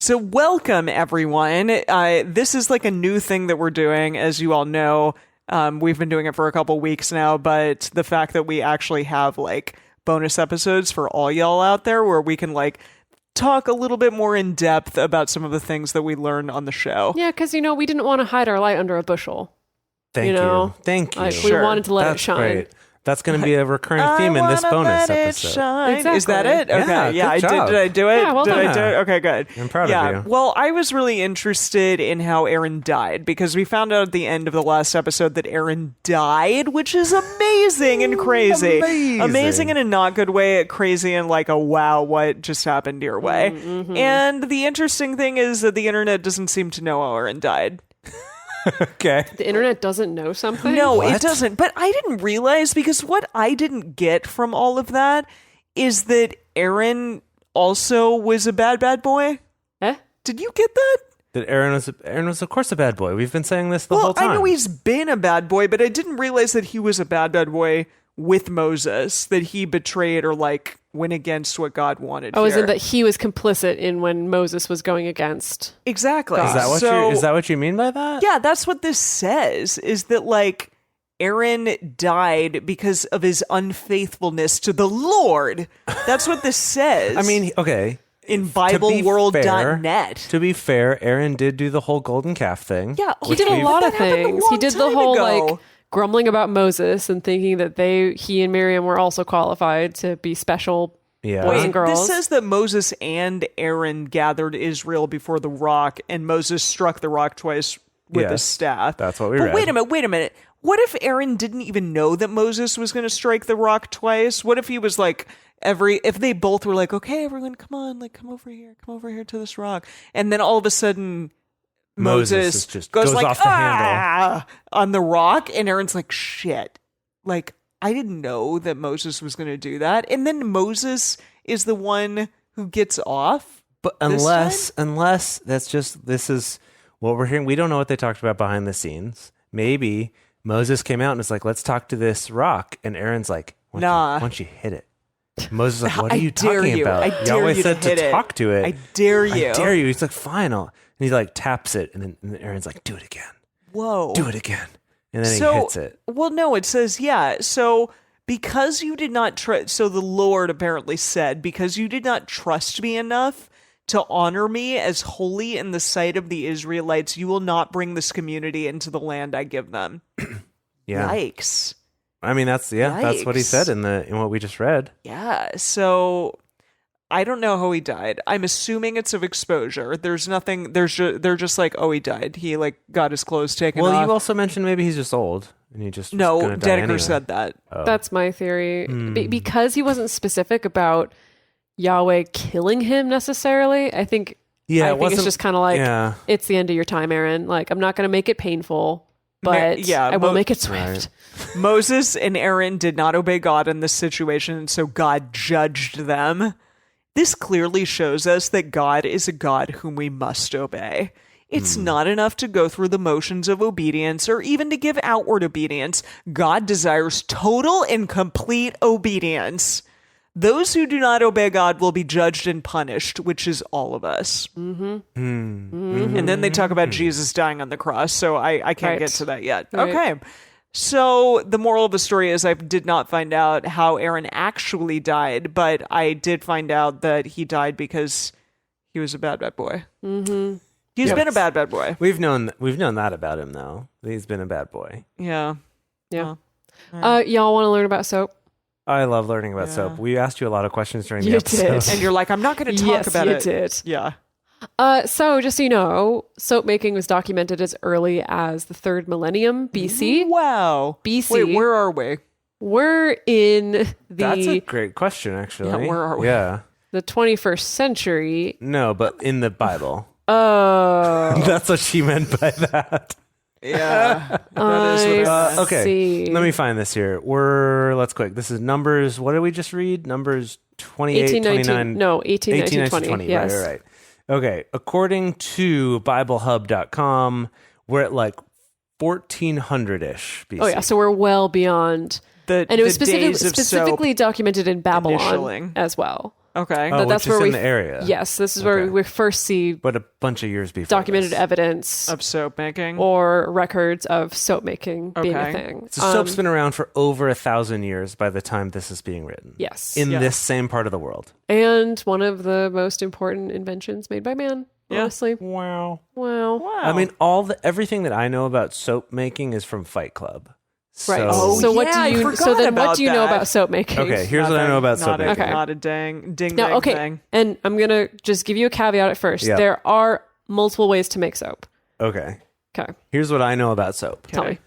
So welcome, everyone. This is like a new thing that we're doing, as you all know. We've been doing it for a couple weeks now, but the fact that we actually have like bonus episodes for all y'all out there where we can like talk a little bit more in depth about some of the things that we learned on the show. Yeah, because, we didn't want to hide our light under a bushel. Thank you. Thank you. Like, we wanted to let it shine. Great. That's going to be a recurring theme in this bonus episode. Exactly. Is that it? Okay. Yeah, I good did. job. Did I do it? Yeah, well did done. I do it? Okay, good. I'm proud of you. Well, I was really interested in how Aaron died because we found out at the end of the last episode that Aaron died, which is amazing and crazy. Amazing in a not good way, crazy in like a wow, what just happened your way. Mm-hmm. And the interesting thing is that the internet doesn't seem to know how Aaron died. Okay. The internet doesn't know something? No, What? it doesn't. But I didn't realize, because what I didn't get from all of that is that Aaron also was a bad boy. Eh? Did you get that? That Aaron was of course a bad boy. We've been saying this the whole time. I know he's been a bad boy, but I didn't realize that he was a bad boy with Moses, that he betrayed or like went against what God wanted. Oh, is it that he was complicit in when Moses was going against? Exactly. Is that what you mean by that? Yeah, that's what this says, is that like Aaron died because of his unfaithfulness to the Lord. That's what this says. I mean, okay. In BibleWorld.net. To be fair, Aaron did do the whole golden calf thing. Yeah, He did a lot of things. He did the whole like grumbling about Moses and thinking that he and Miriam were also qualified to be special boys and girls. This says that Moses and Aaron gathered Israel before the rock, and Moses struck the rock twice with his staff. That's what we read. Wait a minute. What if Aaron didn't even know that Moses was going to strike the rock twice? What if he was like, if they both were like, okay, everyone, come on, like, come over here to this rock. And then all of a sudden, Moses just goes like, off the handle on the rock. And Aaron's like, shit, like, I didn't know that Moses was going to do that. And then Moses is the one who gets off. But unless this is what we're hearing. We don't know what they talked about behind the scenes. Maybe Moses came out and was like, let's talk to this rock. And Aaron's like, why don't you hit it? Moses is like, what are you talking about? I dare Yahweh you said to talk to it. I dare you. I dare you. He's like, fine. And he like taps it. And then Aaron's like, do it again. Whoa. Do it again. And then he hits it. Well, no, it says, so because you did not so the Lord apparently said, because you did not trust me enough to honor me as holy in the sight of the Israelites, you will not bring this community into the land I give them. Yeah. Yikes. I mean, that's what he said in what we just read. Yeah. So I don't know how he died. I'm assuming it's of exposure. There's nothing. They're just like, oh, he died. He like got his clothes taken off. Well, you also mentioned maybe he's just old and he just no. Dedeker anyway. said that. Oh. That's my theory. Because he wasn't specific about Yahweh killing him necessarily. I think it's just kind of like it's the end of your time, Aaron. Like, I'm not going to make it painful, but I will make it swift. Right. Moses and Aaron did not obey God in this situation, and so God judged them. This clearly shows us that God is a God whom we must obey. It's not enough to go through the motions of obedience or even to give outward obedience. God desires total and complete obedience. Those who do not obey God will be judged and punished, which is all of us. Mm-hmm. Mm-hmm. And then they talk about Jesus dying on the cross, so I can't get to that yet. Right. Okay. So the moral of the story is I did not find out how Aaron actually died, but I did find out that he died because he was a bad boy. Mm-hmm. He's been a bad boy. We've known that about him, though. He's been a bad boy. Yeah. Y'all want to learn about soap? I love learning about soap. We asked you a lot of questions during the episode. Did. And you're like, I'm not going to talk about it. Yes, you did. Yeah. So just so you know, soap making was documented as early as the 3rd millennium BC. Wow. BC. Wait, where are we? We're in the... That's a great question, actually. Yeah, where are we? Yeah. The 21st century. No, but in the Bible. Oh. That's what she meant by that. Yeah. That is what okay. See. Let me find this here. Let's quick. This is Numbers. What did we just read? Numbers 28, 18, 29. No, 18, 19, 20. Yes. Right. Okay. According to BibleHub.com, we're at like 1400-ish BC. Oh, yeah. So we're well beyond... and it was specifically documented in Babylon as well. Okay. That's which where is in the area. Yes, this is where we first see but a bunch of years before documented evidence of soap making or records of soap making being a thing. So soap's been around for over 1,000 years by the time this is being written. Yes. In this same part of the world. And one of the most important inventions made by man. Honestly. Wow. I mean, everything that I know about soap making is from Fight Club. Right. So what do you know about soap making? Okay, here's what I know about soap making. Not a ding thing. And I'm going to just give you a caveat at first. Yep. There are multiple ways to make soap. Okay. Here's what I know about soap. Tell me.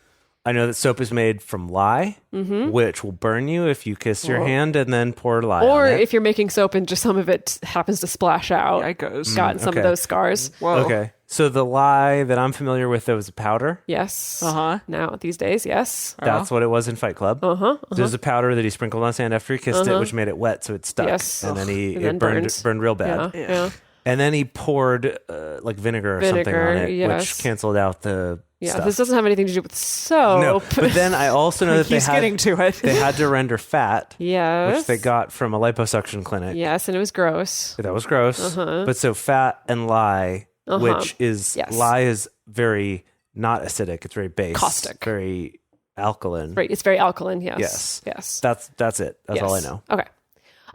I know that soap is made from lye, which will burn you if you kiss your hand and then pour lye on it. Or if you're making soap and just some of it happens to splash out. Yikes. Gotten some of those scars. Whoa. Okay. So the lye that I'm familiar with, that was a powder. Yes. Now these days, yes. That's what it was in Fight Club. There's a powder that he sprinkled on his hand after he kissed it, which made it wet, so it stuck. Yes. And then it burned real bad. Yeah. And then he poured like vinegar or something on it, which canceled out the stuff. This doesn't have anything to do with soap. No, but then I also know that He's getting to it. They had to render fat, yes, which they got from a liposuction clinic. Yes, and it was gross. That was gross. But so fat and lye, which is lye is very not acidic. It's very base, caustic, very alkaline. Right, it's very alkaline. Yes. That's it. That's all I know.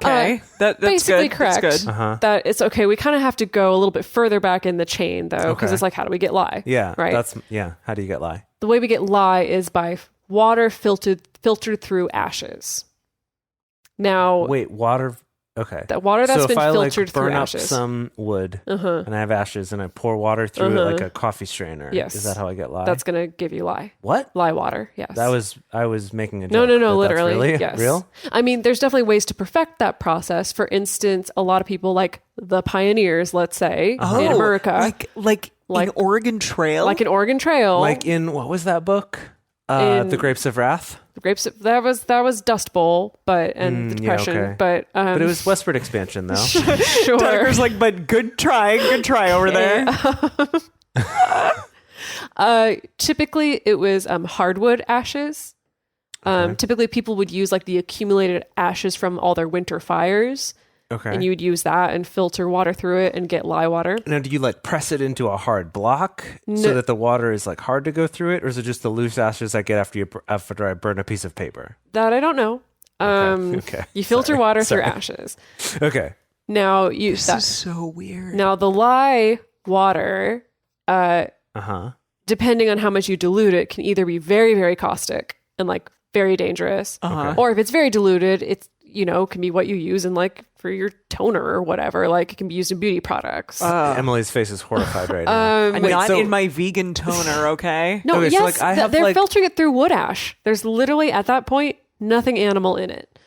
Okay, that's basically good. correct. That's good. That it's okay. We kind of have to go a little bit further back in the chain, though, because it's like, how do we get lye? Yeah, right. How do you get lye? The way we get lye is by water filtered through ashes. Now, wait, water. Okay, that water that's been filtered through burn ashes. Up some wood, and I have ashes, and I pour water through it like a coffee strainer. Yes, is that how I get lye? That's gonna give you lye. What? Lye water. Yes. I was making a joke. No, literally. Really? Yes. Real? I mean, there's definitely ways to perfect that process. For instance, a lot of people, like the pioneers, let's say, in America, like an Oregon Trail, like in what was that book? The Grapes of Wrath. The Grapes of, that was Dust Bowl, and the Depression, okay. but it was westward expansion though. Sure. Tucker's like, but good try over there. Typically, it was hardwood ashes. Typically, people would use like the accumulated ashes from all their winter fires. Okay. And you would use that and filter water through it and get lye water. Now, do you like press it into a hard block so that the water is like hard to go through it, or is it just the loose ashes I get after I burn a piece of paper? That I don't know. Okay. You filter water through ashes. Okay. Now this is so weird. Now the lye water, depending on how much you dilute it, can either be very, very caustic and like very dangerous, or if it's very diluted, it's can be what you use in like for your toner or whatever. Like it can be used in beauty products. Emily's face is horrified right now. Not in my vegan toner, okay? No, okay, yes, so like they're filtering it through wood ash. There's literally at that point nothing animal in it.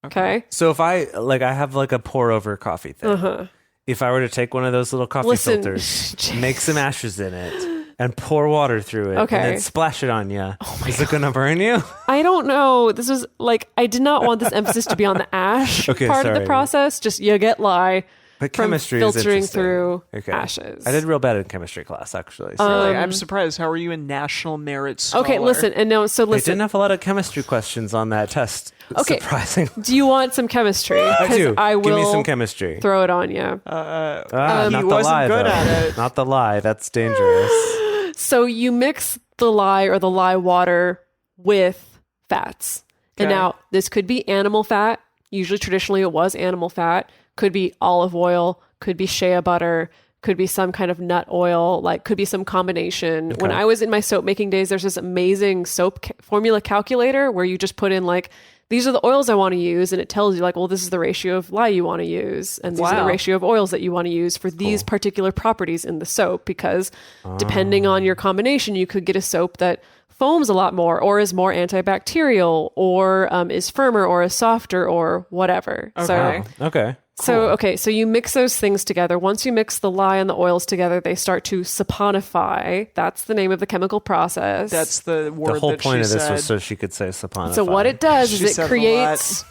Okay. So if I have like a pour over coffee thing. If I were to take one of those little coffee filters, make some ashes in it, and pour water through it, and then splash it on you, is it going to burn you? I don't know. This was like, I did not want this emphasis to be on the ash part of the process. Just you get lye. But chemistry from filtering through ashes. I did real bad in chemistry class, actually. So. I'm surprised. How are you a national merit scholar? Okay, listen. And no, so listen. I didn't have a lot of chemistry questions on that test. Okay. Surprising. Do you want some chemistry? I do. I will Give me some chemistry. Throw it on you. Not he the wasn't lye, good though. at it. Not the lye. That's dangerous. So you mix the lye or the lye water with fats. Okay. And now this could be animal fat. Usually, traditionally, it was animal fat. Could be olive oil. Could be shea butter, could be some kind of nut oil, like could be some combination. When I was in my soap making days, there's this amazing soap formula calculator where you just put in like, these are the oils I want to use. And it tells you like, well, this is the ratio of lye you want to use. And these are the ratio of oils that you want to use for these particular properties in the soap. Because depending on your combination, you could get a soap that foams a lot more or is more antibacterial or is firmer or is softer or whatever. Okay. Cool. So you mix those things together. Once you mix the lye and the oils together, they start to saponify. That's the name of the chemical process. That's the word. The whole that point she of this said. was so she could say saponify. So what it does is it creates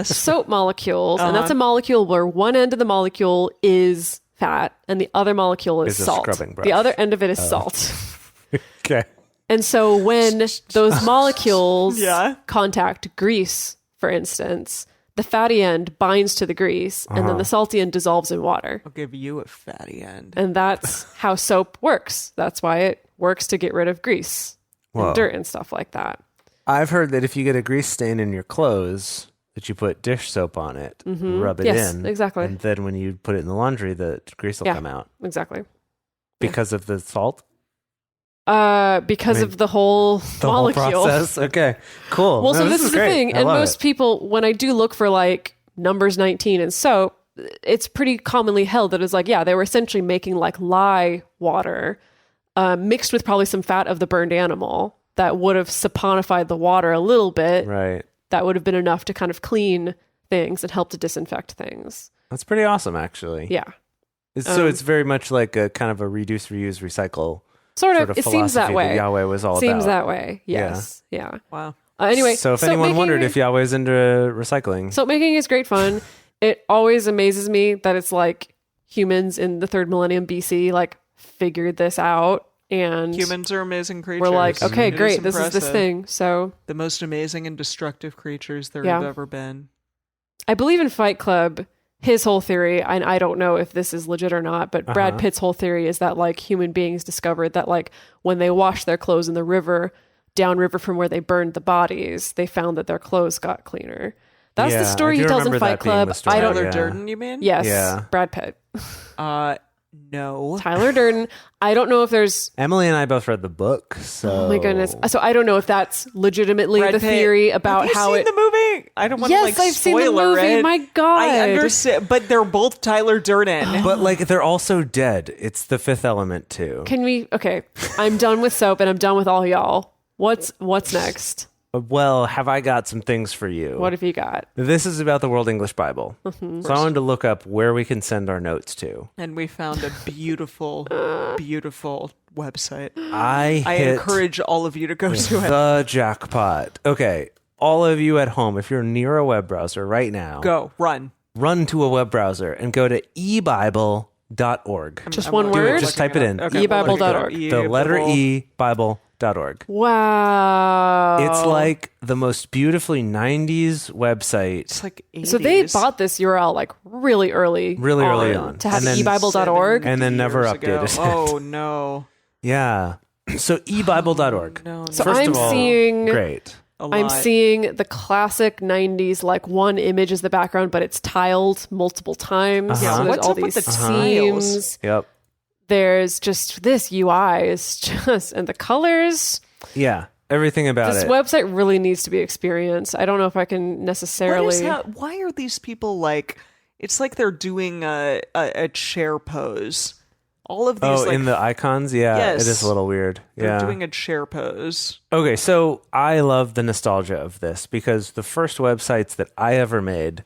soap molecules, and that's a molecule where one end of the molecule is fat and the other molecule is salt. The other end of it is salt. Okay. And so when those molecules contact grease, for instance, the fatty end binds to the grease, and then the salty end dissolves in water. I'll give you a fatty end. And that's how soap works. That's why it works to get rid of grease and dirt and stuff like that. I've heard that if you get a grease stain in your clothes, that you put dish soap on it, rub it in. Exactly. And then when you put it in the laundry, the grease will come out. Exactly. Because of the salt? Because of the whole molecule. Whole process. Okay, cool. Well, so this is the thing. And most people, when I do look for like numbers 19 in soap, it's pretty commonly held that it's like, yeah, they were essentially making like lye water mixed with probably some fat of the burned animal that would have saponified the water a little bit. Right. That would have been enough to kind of clean things and help to disinfect things. That's pretty awesome, actually. Yeah. So it's very much like a kind of a reduce, reuse, recycle. Sort of. It seems that way. Yahweh was all seems about. that way. Yes. Yeah. Wow. Anyway, so if anyone wondered if Yahweh's into recycling, soap making is great fun. It always amazes me that it's like humans in the 3rd millennium BC like figured this out, and humans are amazing creatures. We're like, okay, great, this is this thing. So the most amazing and destructive creatures there have ever been. I believe in Fight Club. His whole theory, and I don't know if this is legit or not, but Brad Pitt's whole theory is that like human beings discovered that like when they washed their clothes in the river, downriver from where they burned the bodies, they found that their clothes got cleaner. That's the story he tells in Fight Club. I don't know. Durden, you mean? Yes. Yeah. Brad Pitt. No. Tyler Durden. I don't know if there's... Emily and I both read the book, so... Oh my goodness. So I don't know if that's legitimately Brad the Pitt. Theory about how it... Have you seen the movie? I don't want to like I've spoiler seen the movie. it. My God. I understand, but they're both Tyler Durden. But like they're also dead. It's the Fifth Element too. Can we... Okay. I'm done with soap and I'm done with all y'all. What's next? Well, have I got some things for you? What have you got? This is about the World English Bible. So I wanted to look up where we can send our notes to. And we found a beautiful, beautiful website. I encourage all of you to go to it. The jackpot. Okay, all of you at home, if you're near a web browser right now, run to a web browser and go to ebible.org. Just one word? Just type it in. Okay, ebible.org. The letter E, Bible.org. Wow. It's like the most beautifully 90s website. It's like 80s. So they bought this URL like really early on. To have ebible.org. And then never updated it. Oh, no. Yeah. So ebible.org. No. So First I'm of all, seeing... Great. I'm seeing the classic 90s, like one image is the background, but it's tiled multiple times. Yeah, so there's what's all up these with the seams. Yep. There's just this UI is just, and the colors. Yeah, everything about this it. This website really needs to be experienced. I don't know if I can necessarily. Why are these people like? It's like they're doing a chair pose. All of these. In the icons, yes. It is a little weird. They're doing a chair pose. Okay, so I love the nostalgia of this because the first websites that I ever made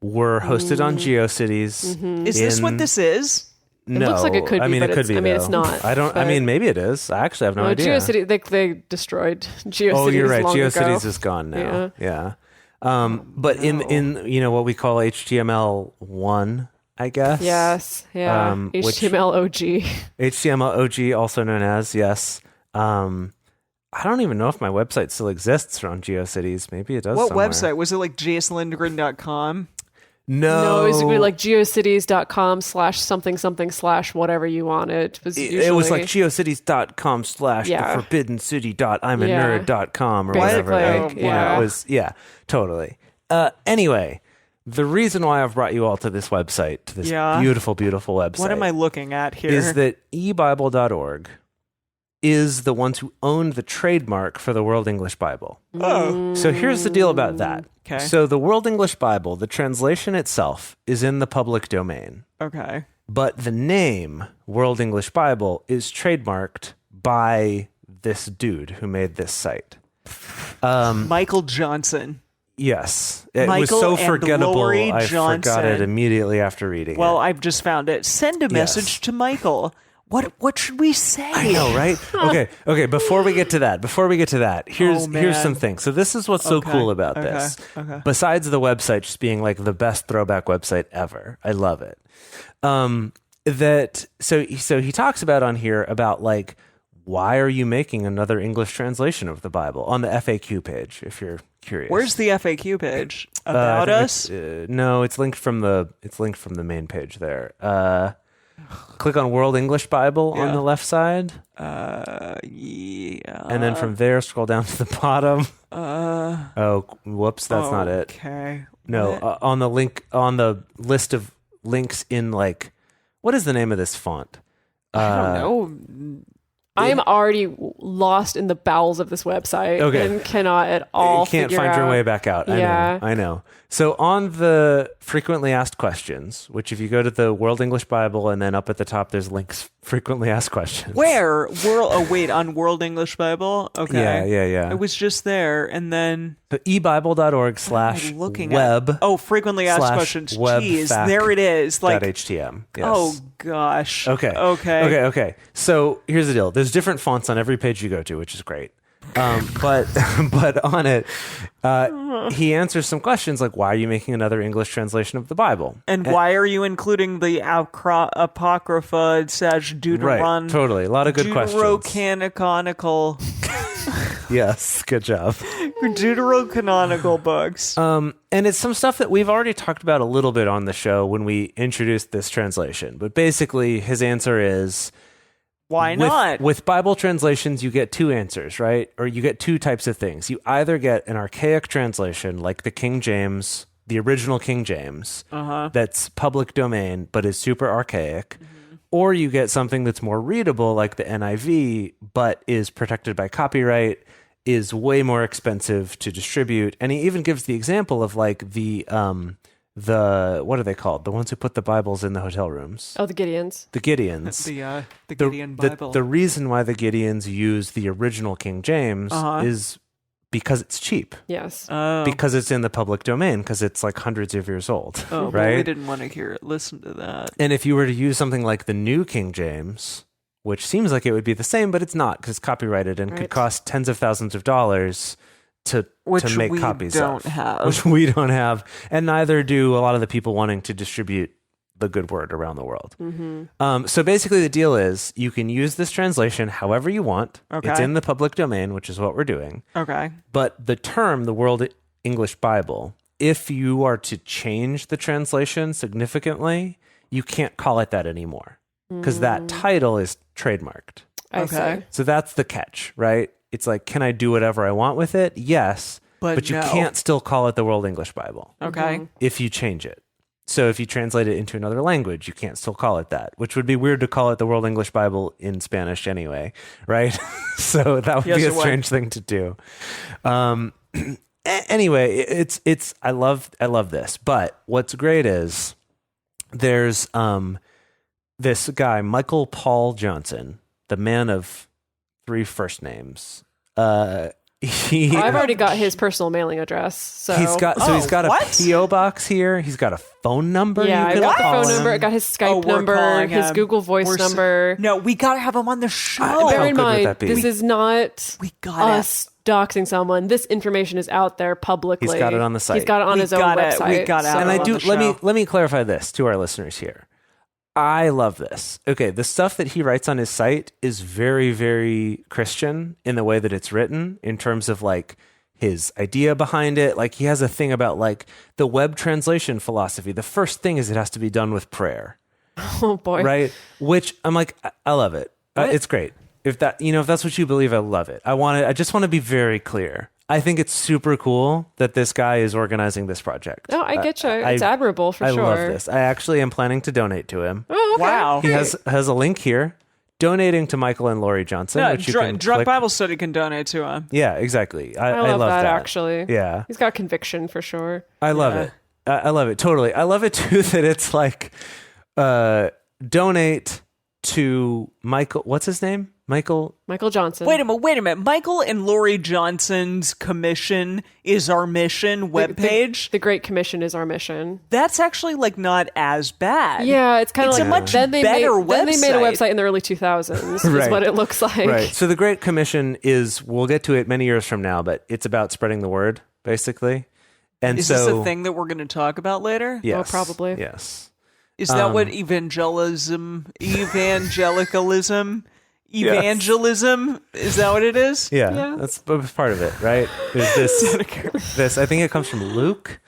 were hosted on GeoCities. Mm-hmm. Is this what this is? No, it looks like it could be. I mean, but it could be. I mean, it's not. I mean, maybe it is. I actually have no idea. GeoCities, they destroyed GeoCities. Oh, you're right. GeoCities ago. is gone now. Yeah. But in what we call HTML1, I guess. Yes. Yeah. HTML OG. HTML OG, also known as I don't even know if my website still exists on GeoCities. Maybe it does. What somewhere. website was it? Like jslindgren.com? No, it was gonna be like geocities.com/something/whatever you wanted. It was like geocities.com/thefordbiddencity.imanerd.com or whatever. Like, it was totally. Anyway, the reason why I've brought you all to this website, to this beautiful, beautiful website. What am I looking at here? Is that ebible.org is the ones who own the trademark for the World English Bible. Oh. So here's the deal about that. Okay. So the World English Bible, the translation itself is in the public domain. Okay. But the name World English Bible is trademarked by this dude who made this site. Michael Johnson. Yes. It was so forgettable, I forgot it immediately after reading it. Well, I've just found it. Send a message to Michael. What should we say? I know, right? Okay. Before we get to that, here's some things. So this is what's so cool about this. Okay. Besides the website just being like the best throwback website ever, I love it. So he talks about on here about like why are you making another English translation of the Bible on the FAQ page, if you're curious. Where's the FAQ page? About us? No, it's linked from the main page there. Click on World English Bible on the left side. Yeah. And then from there, scroll down to the bottom. Oh, whoops, that's not it. Okay. No, on the link, on the list of links in what is the name of this font? I don't know. I am already lost in the bowels of this website and cannot at all You can't find your way back out. I know. So on the frequently asked questions, which if you go to the World English Bible and then up at the top, there's links frequently asked questions. Where? On World English Bible? Okay. Yeah. It was just there. And then... So ebible.org/web. Frequently asked questions. Jeez, there it is. .htm. Yes. Oh, gosh. Okay. So here's the deal. There's different fonts on every page you go to, which is great. But on it, he answers some questions like, why are you making another English translation of the Bible? And why are you including the Apocrypha / Deuteron? Right, totally. A lot of good questions. Deuterocanonical. Yes, good job. Deuterocanonical books. And it's some stuff that we've already talked about a little bit on the show when we introduced this translation. But basically, his answer is... Why not? With Bible translations, you get two answers, right? Or you get two types of things. You either get an archaic translation, like the King James, the original King James, that's public domain, but is super archaic. Mm-hmm. Or you get something that's more readable, like the NIV, but is protected by copyright, is way more expensive to distribute. And he even gives the example of the what are they called? The ones who put the Bibles in the hotel rooms. Oh, the Gideons. The Gideons. The Gideon Bible. The reason why the Gideons use the original King James is because it's cheap. Yes. Because it's in the public domain, because it's hundreds of years old. Oh, right? Well, we didn't want to listen to that. And if you were to use something like the new King James, which seems like it would be the same, but it's not, because it's copyrighted and could cost tens of thousands of dollars to make copies which we don't have, and neither do a lot of the people wanting to distribute the good word around the world. Mm-hmm. So basically the deal is you can use this translation however you want. Okay. It's in the public domain, which is what we're doing. Okay. But the term, the World English Bible, if you are to change the translation significantly, you can't call it that anymore because that title is trademarked. Okay. So that's the catch, right? It's can I do whatever I want with it? Yes, but you can't still call it the World English Bible. Okay. If you change it. So if you translate it into another language, you can't still call it that, which would be weird to call it the World English Bible in Spanish anyway, right? So that would be a strange thing to do. Anyway, it's I love this. But what's great is there's this guy, Michael Paul Johnson, the man of 3 first names. I've already got his personal mailing address. So he's got a PO box here. He's got a phone number. Yeah, I got the phone number. I got his Skype number, his Google Voice number. No, we gotta have him on the show. Bear in mind, this is not us doxing someone. This information is out there publicly. He's got it on the site. He's got it on his own website. We got it. And I do. Let me clarify this to our listeners here. I love this. Okay, the stuff that he writes on his site is very, very Christian in the way that it's written, in terms of his idea behind it. He has a thing about the web translation philosophy. The first thing is it has to be done with prayer. Oh boy. Right? Which I'm I love it. It's great. If that's what you believe, I love it. I just want to be very clear. I think it's super cool that this guy is organizing this project. No, I get you. It's admirable for sure. I love this. I actually am planning to donate to him. Oh, okay. Wow. He has a link here. Donating to Michael and Lori Johnson. Yeah, which you can Drunk click. Bible Study can donate to him. Yeah, exactly. I love that, actually. Yeah. He's got conviction for sure. I love it. I love it. Totally. I love it too that it's donate to Michael. What's his name? Michael Johnson. Wait a minute. Michael and Lori Johnson's commission is our mission webpage. The Great Commission is our mission. That's actually not as bad. Yeah, it's kind of a much better website. Then they made a website in the early 2000s. Right. Is what it looks like. Right. So the Great Commission we'll get to it many years from now, but it's about spreading the word, basically. And is this a thing that we're going to talk about later? Yes. Oh, probably. Yes. Is that what evangelicalism evangelism. Is that what it is? Yeah. That's part of it, right? This I think it comes from Luke.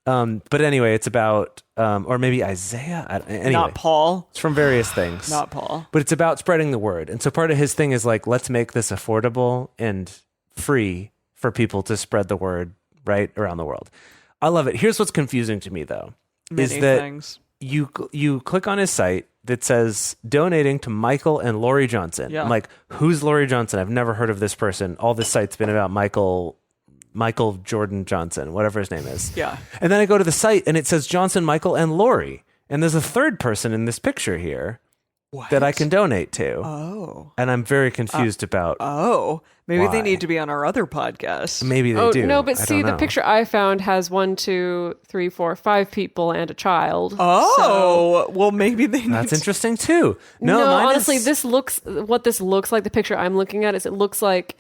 But anyway, it's about, or maybe Isaiah. Anyway, not Paul. It's from various things. Not Paul. But it's about spreading the word. And so part of his thing is like, let's make this affordable and free for people to spread the word right around the world. I love it. Here's what's confusing to me, though, is that you click on his site that says donating to Michael and Lori Johnson. Yeah. I'm like, who's Lori Johnson? I've never heard of this person. All this site's been about Michael Jordan Johnson, whatever his name is. Yeah. And then I go to the site and it says Johnson, Michael, and Lori. And there's a third person in this picture here that I can donate to. Oh. And I'm very confused about. Oh. Maybe why. They need to be on our other podcast. Maybe they do. No, but see, the picture I found has 1, 2, 3, 4, 5 people and a child. Oh. So, well, maybe they need That's interesting too. No, honestly, this looks like the picture I'm looking at is it looks like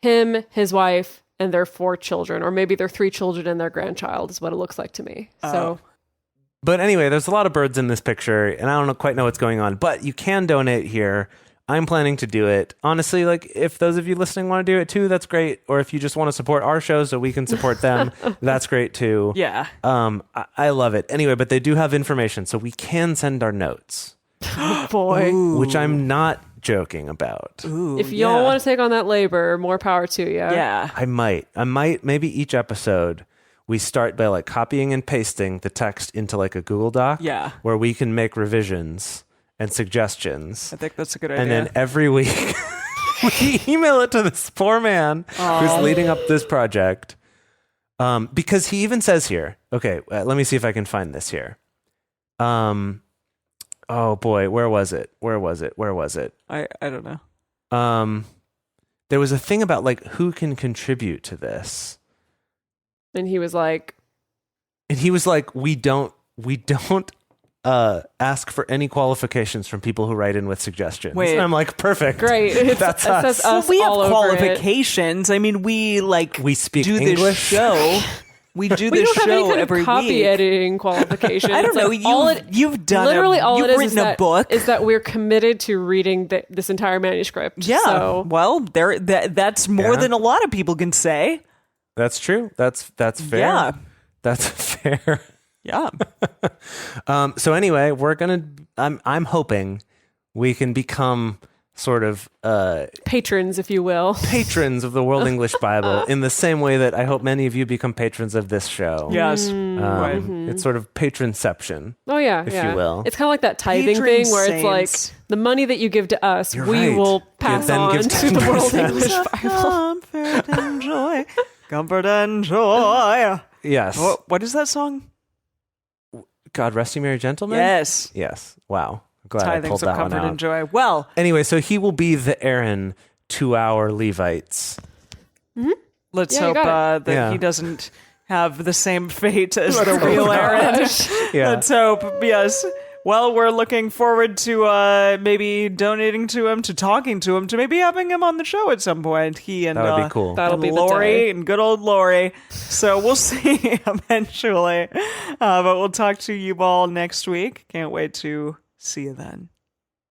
him, his wife, and their 4 children, or maybe their 3 children and their grandchild is what it looks like to me. So, but anyway, there's a lot of birds in this picture, and I don't quite know what's going on. But you can donate here. I'm planning to do it. Honestly, like if those of you listening want to do it too, that's great. Or if you just want to support our show so we can support them, that's great too. Yeah. I love it. Anyway, but they do have information, so we can send our notes. Oh boy. Ooh. Which I'm not joking about. Ooh, if y'all want to take on that labor, more power to you. Yeah. I might maybe each episode we start by like copying and pasting the text into like a Google Doc. Yeah. Where we can make revisions and suggestions. I think that's a good idea. And then every week we email it to this poor man who's leading up this project. Because he even says here, okay, let me see if I can find this here. Oh boy, where was it? I don't know. There was a thing about like who can contribute to this. And he was like, we don't ask for any qualifications from people who write in with suggestions. Wait. And I'm like, perfect. Great. That's us. us. Well, we have qualifications. I mean, we speak do English. This show. We do this show have any kind every of copy week. Editing qualifications. I don't know. You've written a book. Is that we're committed to reading this entire manuscript. Yeah. So. Well, that's more than a lot of people can say. That's true. That's fair. Yeah. That's fair. Yeah. So anyway, I'm hoping we can become sort of patrons, if you will. Patrons of the World English Bible in the same way that I hope many of you become patrons of this show. Yes. Right. It's sort of patronception. Oh, yeah. If you will. It's kind of like that tithing thing where it's like the money that you give to us, will pass on to the World English Bible. Comfort and joy. Comfort and joy. Yes. What is that song? God rest you, merry gentlemen? Yes. Wow. Glad I pulled Tithings of that one comfort out. and joy. Well, anyway, so he will be the Aaron to our Levites. Mm-hmm. Let's hope that he doesn't have the same fate as the real Aaron. Yeah. Let's hope. Yes. Well, we're looking forward to maybe donating to him, to talking to him, to maybe having him on the show at some point. He and that would be cool. That'll be Lori and good old Lori. So we'll see eventually. But we'll talk to you all next week. Can't wait to see you then.